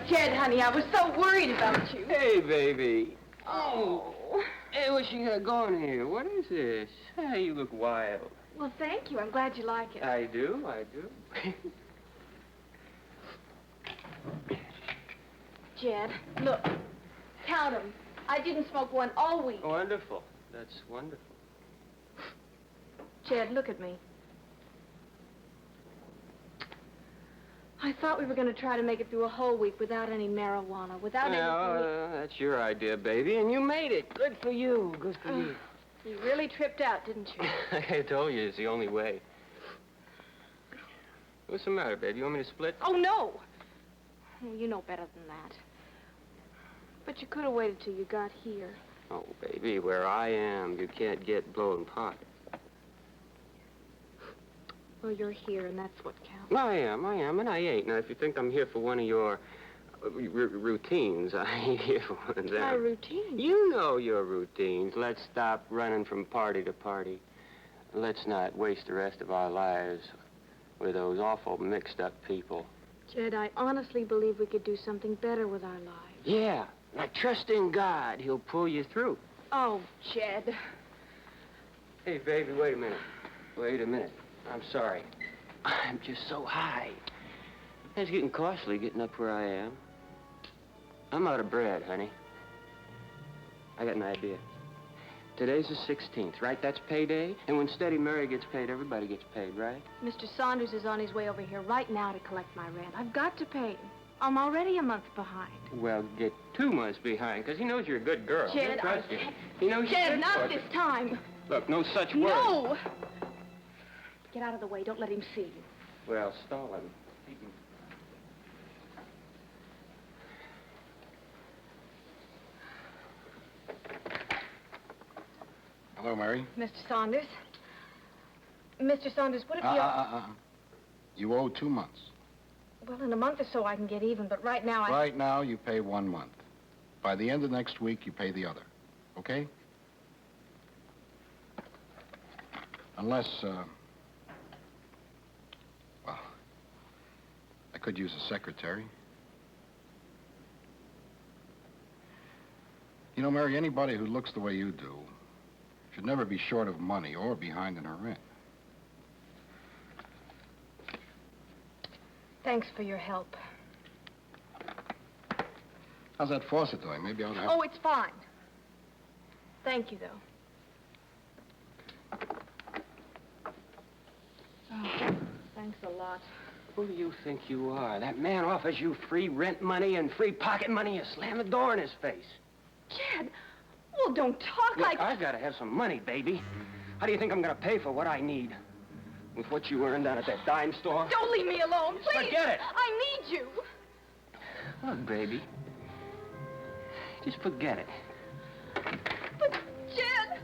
Jed, honey, I was so worried about you. Hey, baby. Oh. Hey, what's she got going here? What is this? Hey, you look wild. Well, thank you. I'm glad you like it. I do. Jed, look. Count 'em. I didn't smoke one all week. Wonderful. That's wonderful. Jed, look at me. I thought we were going to try to make it through a whole week without any marijuana, without anything. That's your idea, baby, and you made it. Good for you. Good for you. You really tripped out, didn't you? I told you it's the only way. What's the matter, baby? You want me to split? Oh, no. You know better than that. But you could have waited till you got here. Oh, baby, where I am, you can't get blown pot. Well, you're here, and that's what counts. I am, and I ain't. Now, if you think I'm here for one of your routines, I ain't here for one of them. My routine? You know your routines. Let's stop running from party to party. Let's not waste the rest of our lives with those awful mixed-up people. Jed, I honestly believe we could do something better with our lives. Yeah, now trust in God. He'll pull you through. Oh, Jed. Hey, baby, wait a minute. Wait a minute. I'm sorry. I'm just so high. It's getting costly getting up where I am. I'm out of bread, honey. I got an idea. Today's the 16th, right? That's payday. And when Steady Mary gets paid, everybody gets paid, right? Mr. Saunders is on his way over here right now to collect my rent. I've got to pay him. I'm already a month behind. Well, get 2 months behind, because he knows you're a good girl. Jed, trust you. He knows you're Jed, good not for this it. time. Look, no such words. No! Get out of the way. Don't let him see you. Well, stall him. He can... Hello, Mary. Mr. Saunders? Mr. Saunders, would it be... You owe 2 months. Well, in a month or so I can get even, but right now Right now, you pay 1 month. By the end of next week, you pay the other. Okay? Unless, well, I could use a secretary. You know, Mary, anybody who looks the way you do should never be short of money or behind in her rent. Thanks for your help. How's that faucet doing? Maybe I ought to have... Oh, it's fine. Thank you, though. Oh, thanks a lot. Who do you think you are? That man offers you free rent money and free pocket money. You slam the door in his face. Jed, well, don't talk Look, like... I've got to have some money, baby. How do you think I'm going to pay for what I need? With what you earned down at that dime store? Don't leave me alone, please. Forget it. I need you. Look, baby. Just forget it. But, Jed...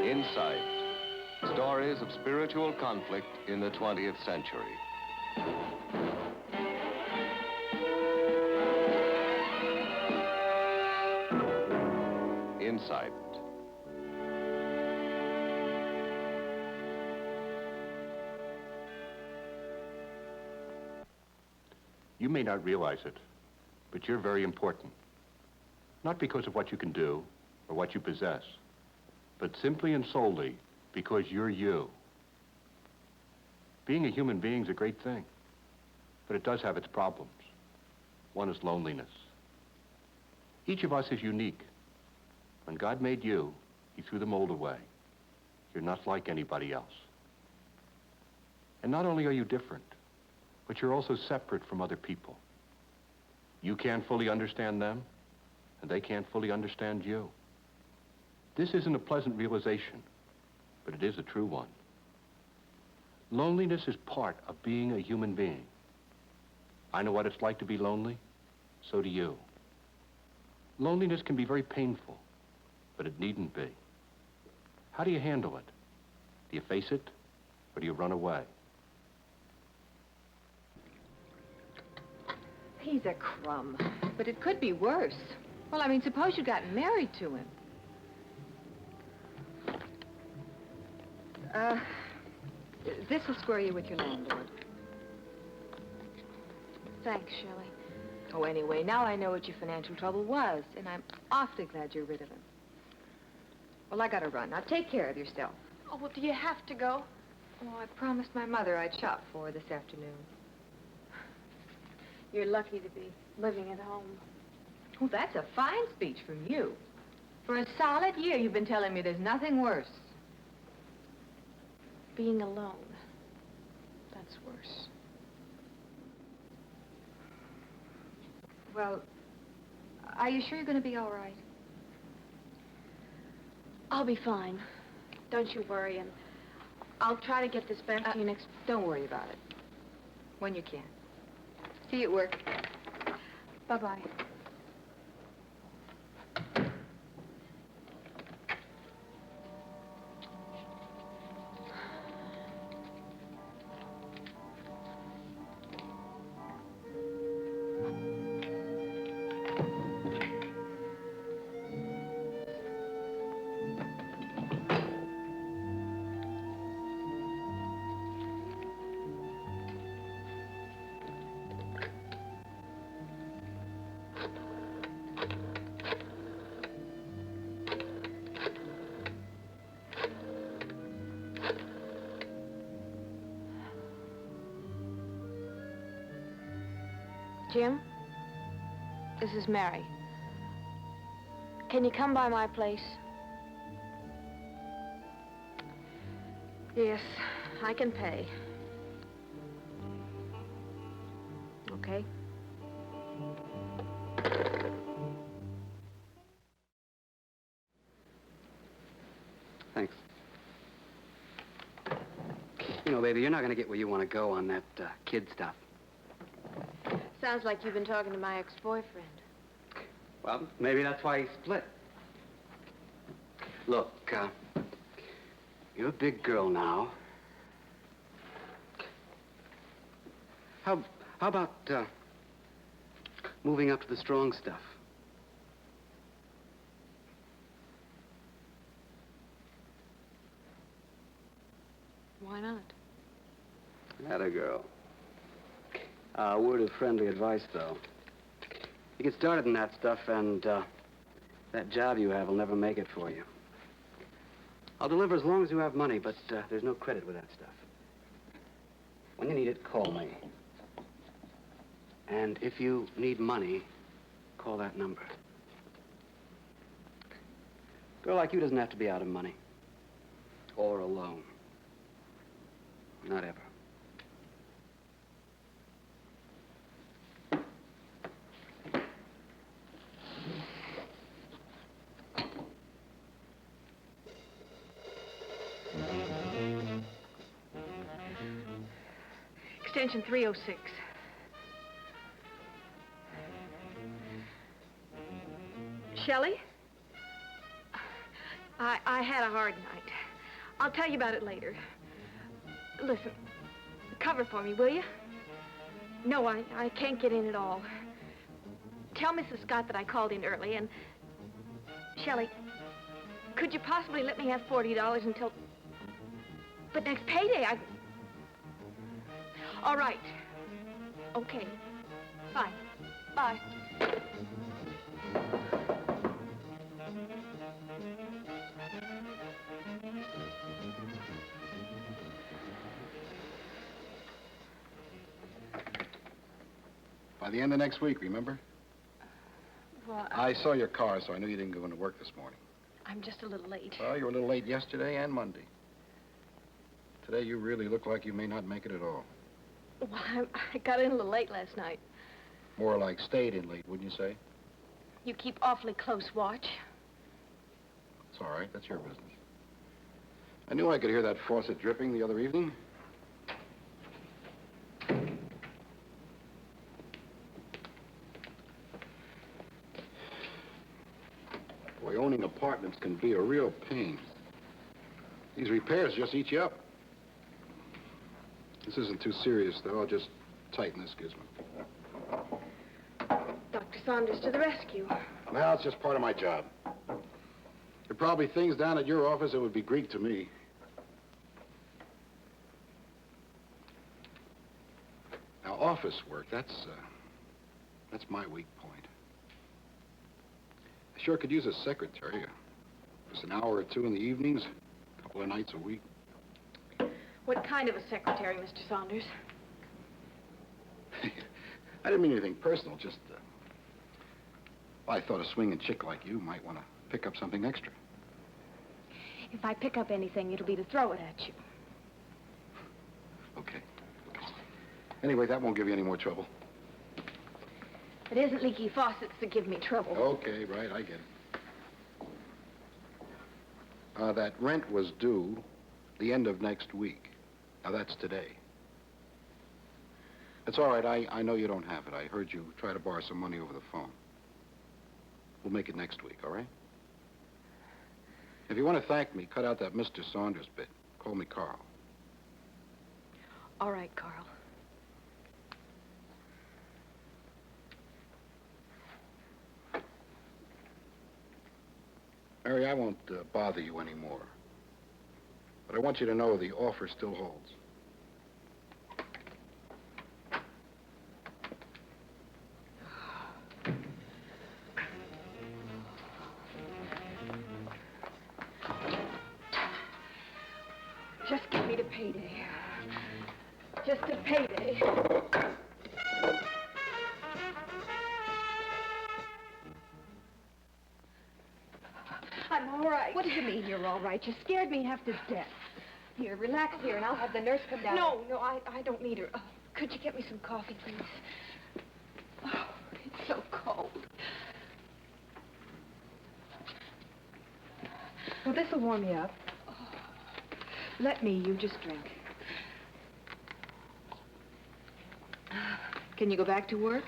Insight. Stories of spiritual conflict in the 20th century. Insight. You may not realize it, but you're very important. Not because of what you can do or what you possess, but simply and solely because you're you. Being a human being is a great thing, but it does have its problems. One is loneliness. Each of us is unique. When God made you, he threw the mold away. You're not like anybody else. And not only are you different, but you're also separate from other people. You can't fully understand them, and they can't fully understand you. This isn't a pleasant realization, but it is a true one. Loneliness is part of being a human being. I know what it's like to be lonely, so do you. Loneliness can be very painful, but it needn't be. How do you handle it? Do you face it, or do you run away? He's a crumb, but it could be worse. Well, I mean, suppose you got married to him. This will square you with your landlord. Thanks, Shelley. Oh, anyway, now I know what your financial trouble was, and I'm awfully glad you're rid of him. Well, I gotta run. Now, take care of yourself. Oh, well, do you have to go? Oh, I promised my mother I'd shop for her this afternoon. You're lucky to be living at home. Oh, that's a fine speech from you. For a solid year, you've been telling me there's nothing worse. Being alone. That's worse. Well, are you sure you're going to be all right? I'll be fine. Don't you worry, and I'll try to get this back to you next... Don't worry about it. When you can. See you at work. Bye-bye. Jim, this is Mary. Can you come by my place? Yes, I can pay. Okay? Thanks. You know, baby, you're not going to get where you want to go on that kid stuff. Sounds like you've been talking to my ex-boyfriend. Well, maybe that's why he split. Look, you're a big girl now. How about moving up to the strong stuff? Why not? Atta girl. A word of friendly advice, though. You get started in that stuff, and that job you have will never make it for you. I'll deliver as long as you have money, but there's no credit with that stuff. When you need it, call me. And if you need money, call that number. A girl like you doesn't have to be out of money. Or alone. Not ever. Extension 306. Shelley? I had a hard night. I'll tell you about it later. Listen, cover for me, will you? No, I can't get in at all. Tell Mrs. Scott that I called in early, and... Shelley, could you possibly let me have $40 until... But next payday, All right. Okay. Fine. Bye. By the end of next week, remember? Well, I saw your car, so I knew you didn't go into work this morning. I'm just a little late. Well, you were a little late yesterday and Monday. Today, you really look like you may not make it at all. Well, I got in a little late last night. More like stayed in late, wouldn't you say? You keep awfully close watch. It's all right. That's your business. I knew I could hear that faucet dripping the other evening. Boy, owning apartments can be a real pain. These repairs just eat you up. This isn't too serious, though. I'll just tighten this gizmo. Dr. Saunders to the rescue. Well, it's just part of my job. There are probably things down at your office that would be Greek to me. Now, office work, that's my weak point. I sure could use a secretary. Just an hour or two in the evenings, a couple of nights a week. What kind of a secretary, Mr. Saunders? I didn't mean anything personal, just, I thought a swinging chick like you might want to pick up something extra. If I pick up anything, it'll be to throw it at you. Okay. Anyway, that won't give you any more trouble. It isn't leaky faucets that give me trouble. Okay, right, I get it. That rent was due the end of next week. Now, that's today. It's all right. I know you don't have it. I heard you try to borrow some money over the phone. We'll make it next week, all right? If you want to thank me, cut out that Mr. Saunders bit. Call me Carl. All right, Carl. Mary, I won't bother you anymore. But I want you to know the offer still holds. Just get me to payday. Just to payday. I'm all right. What do you mean you're all right? You scared me half to death. Here, relax here, and I'll have the nurse come down. No, I don't need her. Could you get me some coffee, please? Oh, it's so cold. Well, this'll warm you up. Let me, you just drink. Can you go back to work?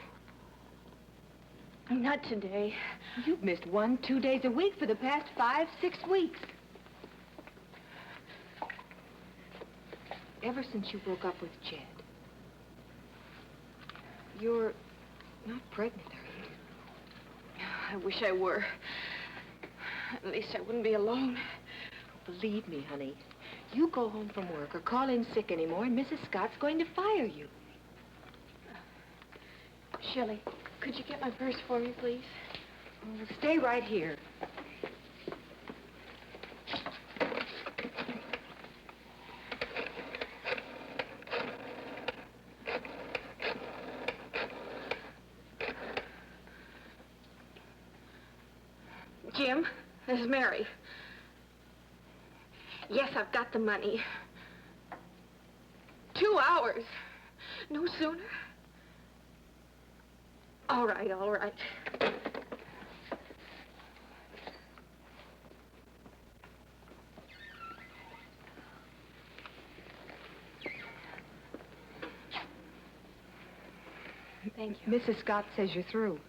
Not today. You've missed 1-2 days a week for the past 5-6 weeks. Ever since you broke up with Jed. You're not pregnant, are you? I wish I were. At least I wouldn't be alone. Believe me, honey, you go home from work or call in sick anymore, and Mrs. Scott's going to fire you. Shelley, could you get my purse for me, please? Oh, stay right here. Jim, this is Mary. Yes, I've got the money. 2 hours. No sooner. All right, all right. Thank you. Mrs. Scott says you're through.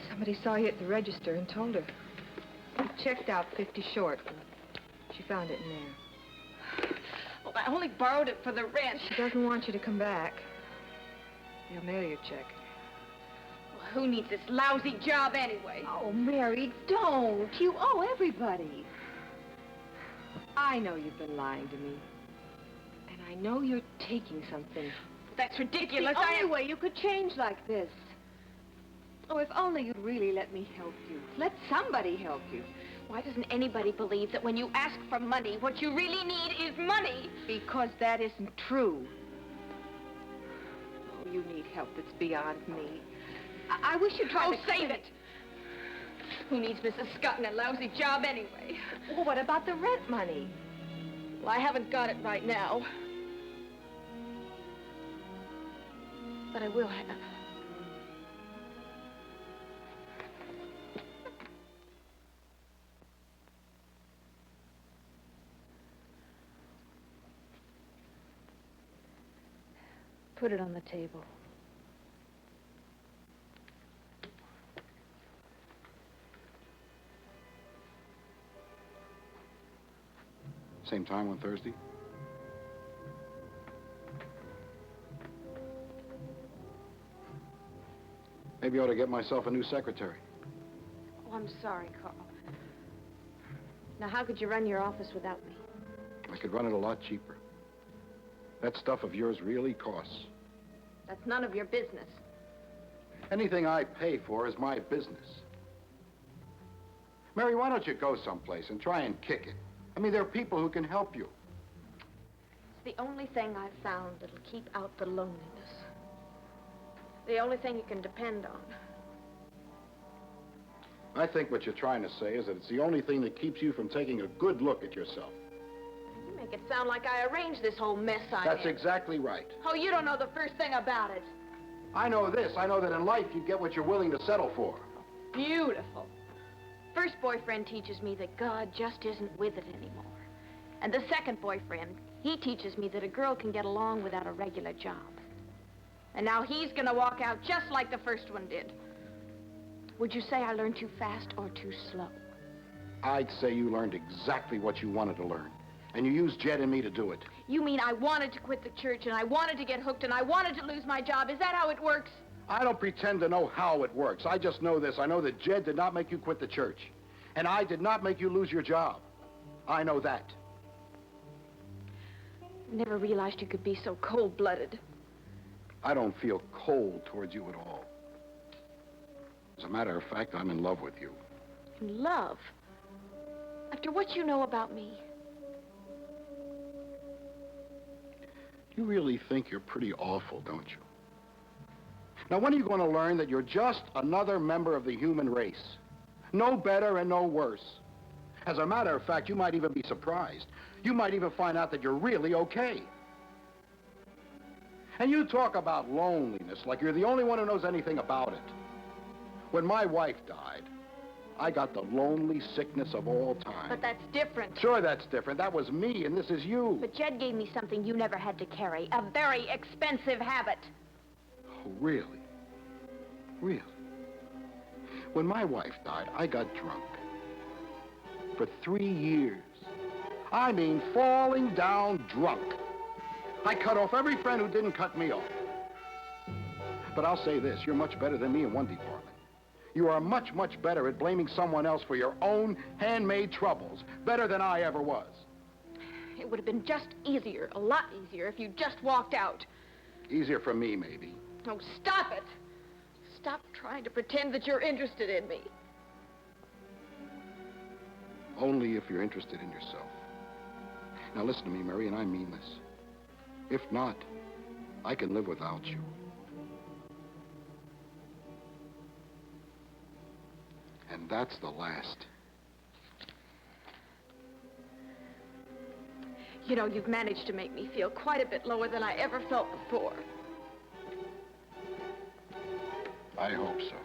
Somebody saw you at the register and told her. checked out 50 short. She found it in there. Well, I only borrowed it for the rent. She doesn't want you to come back. They'll mail your check. Well, who needs this lousy job anyway? Oh, Mary, don't. You owe everybody. I know you've been lying to me. And I know you're taking something. That's ridiculous. It's the only way you could change like this. Oh, if only you'd really let me help you. Let somebody help you. Why doesn't anybody believe that when you ask for money, what you really need is money? Because that isn't true. Oh, you need help that's beyond me. I wish you'd try to save it. Who needs Mrs. Scott in a lousy job anyway? Well, what about the rent money? Well, I haven't got it right now. But I will have. Put it on the table. Same time on Thursday? Maybe I ought to get myself a new secretary. Oh, I'm sorry, Carl. Now, how could you run your office without me? I could run it a lot cheaper. That stuff of yours really costs. That's none of your business. Anything I pay for is my business. Mary, why don't you go someplace and try and kick it? I mean, there are people who can help you. It's the only thing I've found that'll keep out the loneliness. The only thing you can depend on. I think what you're trying to say is that it's the only thing that keeps you from taking a good look at yourself. You make it sound like I arranged this whole mess I'm in. That's exactly right. Oh, you don't know the first thing about it. I know this. I know that in life you get what you're willing to settle for. Beautiful. First boyfriend teaches me that God just isn't with it anymore. And the second boyfriend, he teaches me that a girl can get along without a regular job. And now he's gonna walk out just like the first one did. Would you say I learned too fast or too slow? I'd say you learned exactly what you wanted to learn. And you used Jed and me to do it. You mean I wanted to quit the church and I wanted to get hooked and I wanted to lose my job? Is that how it works? I don't pretend to know how it works. I just know this. I know that Jed did not make you quit the church. And I did not make you lose your job. I know that. I never realized you could be so cold-blooded. I don't feel cold towards you at all. As a matter of fact, I'm in love with you. In love? After what you know about me? You really think you're pretty awful, don't you? Now, when are you going to learn that you're just another member of the human race? No better and no worse. As a matter of fact, you might even be surprised. You might even find out that you're really okay. And you talk about loneliness like you're the only one who knows anything about it. When my wife died, I got the lonely sickness of all time. But that's different. Sure, that's different. That was me, and this is you. But Jed gave me something you never had to carry. A very expensive habit. Oh, really? Really? When my wife died, I got drunk. For 3 years. I mean, falling down drunk. I cut off every friend who didn't cut me off. But I'll say this, you're much better than me in one department. You are much, much better at blaming someone else for your own handmade troubles. Better than I ever was. It would have been just easier, a lot easier, if you just walked out. Easier for me, maybe. Oh, stop it. Stop trying to pretend that you're interested in me. Only if you're interested in yourself. Now listen to me, Mary, and I mean this. If not, I can live without you. And that's the last. You know, you've managed to make me feel quite a bit lower than I ever felt before. I hope so.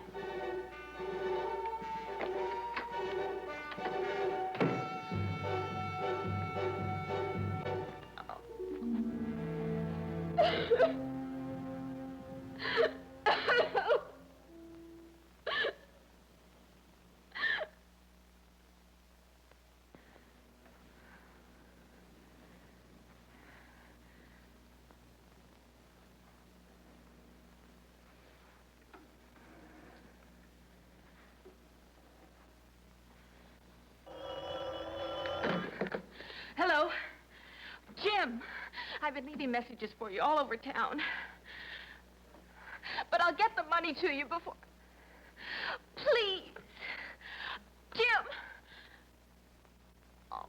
I've been leaving messages for you all over town. But I'll get the money to you before... Please. Jim. Oh.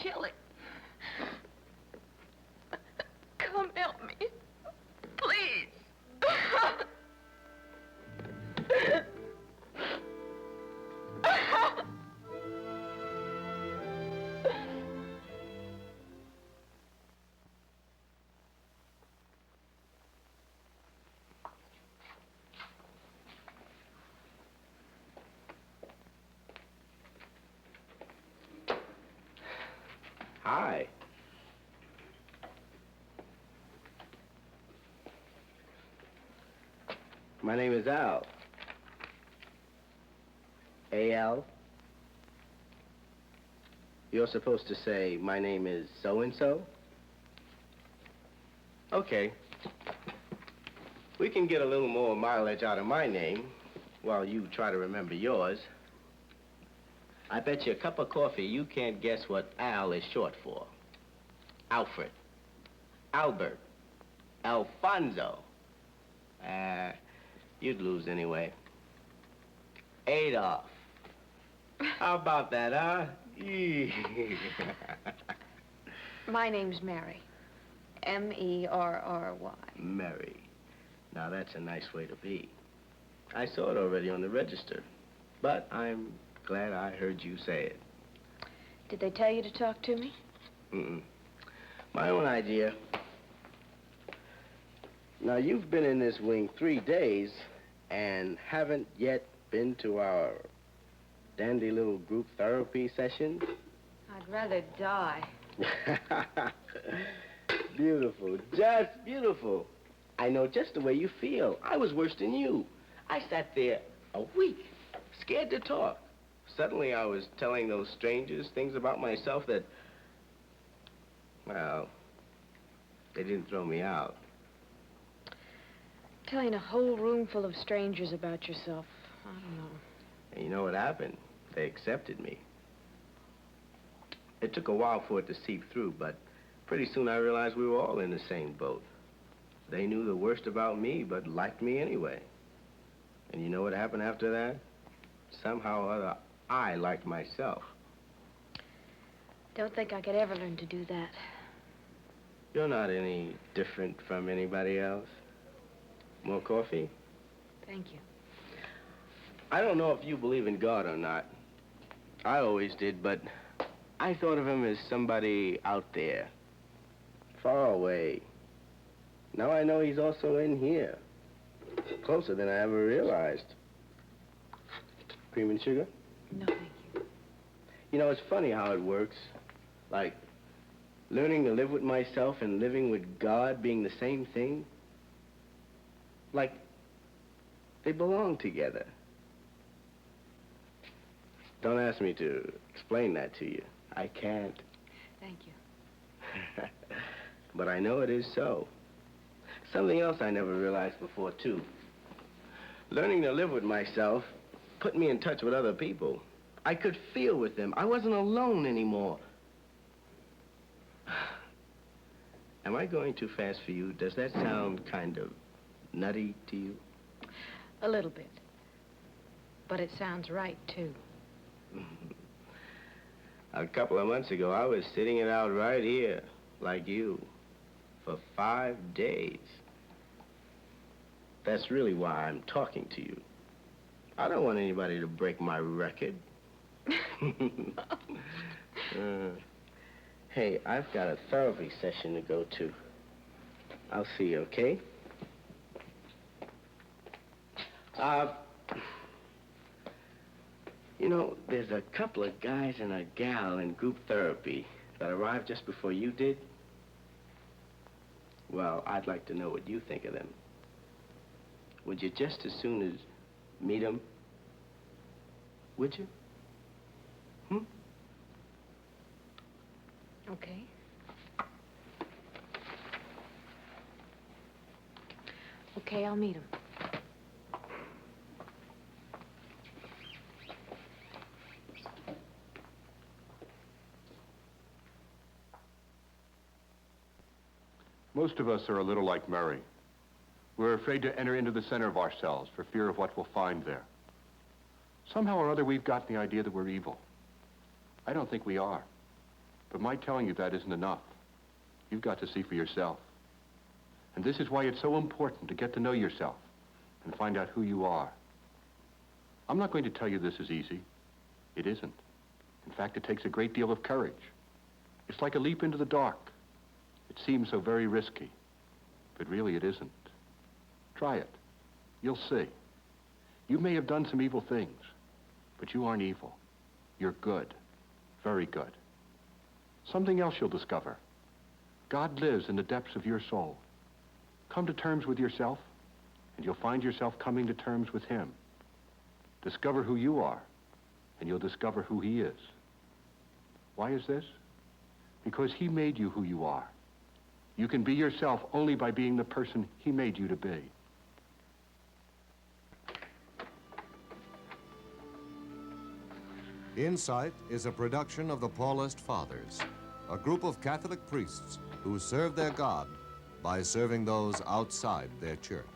Shelley, come help me, please. Hi. My name is Al. A.L. You're supposed to say, my name is so-and-so? Okay. We can get a little more mileage out of my name while you try to remember yours. I bet you a cup of coffee you can't guess what Al is short for. Alfred. Albert. Alfonso. You'd lose anyway. Adolf. How about that, huh? My name's Mary. M-E-R-R-Y. Mary. Now, that's a nice way to be. I saw it already on the register, but I'm glad I heard you say it. Did they tell you to talk to me? Mm-mm. My own idea. Now, you've been in this wing 3 days and haven't yet been to our dandy little group therapy session? I'd rather die. Beautiful, just beautiful. I know just the way you feel. I was worse than you. I sat there a week, scared to talk. Suddenly I was telling those strangers things about myself that, well, they didn't throw me out. Telling a whole room full of strangers about yourself, I don't know. And you know what happened? They accepted me. It took a while for it to seep through, but pretty soon I realized we were all in the same boat. They knew the worst about me, but liked me anyway. And you know what happened after that? Somehow or other, I liked myself. Don't think I could ever learn to do that. You're not any different from anybody else. More coffee? Thank you. I don't know if you believe in God or not. I always did, but I thought of him as somebody out there, far away. Now I know he's also in here, closer than I ever realized. Cream and sugar? No, thank you. You know, it's funny how it works. Like, learning to live with myself and living with God being the same thing. Like, they belong together. Don't ask me to explain that to you. I can't. Thank you. but I know it is so. Something else I never realized before, too. Learning to live with myself put me in touch with other people. I could feel with them. I wasn't alone anymore. Am I going too fast for you? Does that sound kind of nutty to you? A little bit. But it sounds right, too. A couple of months ago, I was sitting it out right here, like you, for 5 days. That's really why I'm talking to you. I don't want anybody to break my record. Hey, I've got a therapy session to go to. I'll see you, okay? You know, there's a couple of guys and a gal in group therapy that arrived just before you did. Well, I'd like to know what you think of them. Would you just as soon as meet them? Would you? Okay. Okay, I'll meet him. Most of us are a little like Mary. We're afraid to enter into the center of ourselves for fear of what we'll find there. Somehow or other, we've gotten the idea that we're evil. I don't think we are. But my telling you that isn't enough. You've got to see for yourself. And this is why it's so important to get to know yourself and find out who you are. I'm not going to tell you this is easy. It isn't. In fact, it takes a great deal of courage. It's like a leap into the dark. It seems so very risky, but really it isn't. Try it. You'll see. You may have done some evil things, but you aren't evil. You're good. Very good. Something else you'll discover. God lives in the depths of your soul. Come to terms with yourself, and you'll find yourself coming to terms with him. Discover who you are, and you'll discover who he is. Why is this? Because he made you who you are. You can be yourself only by being the person he made you to be. Insight is a production of the Paulist Fathers, a group of Catholic priests who serve their God by serving those outside their church.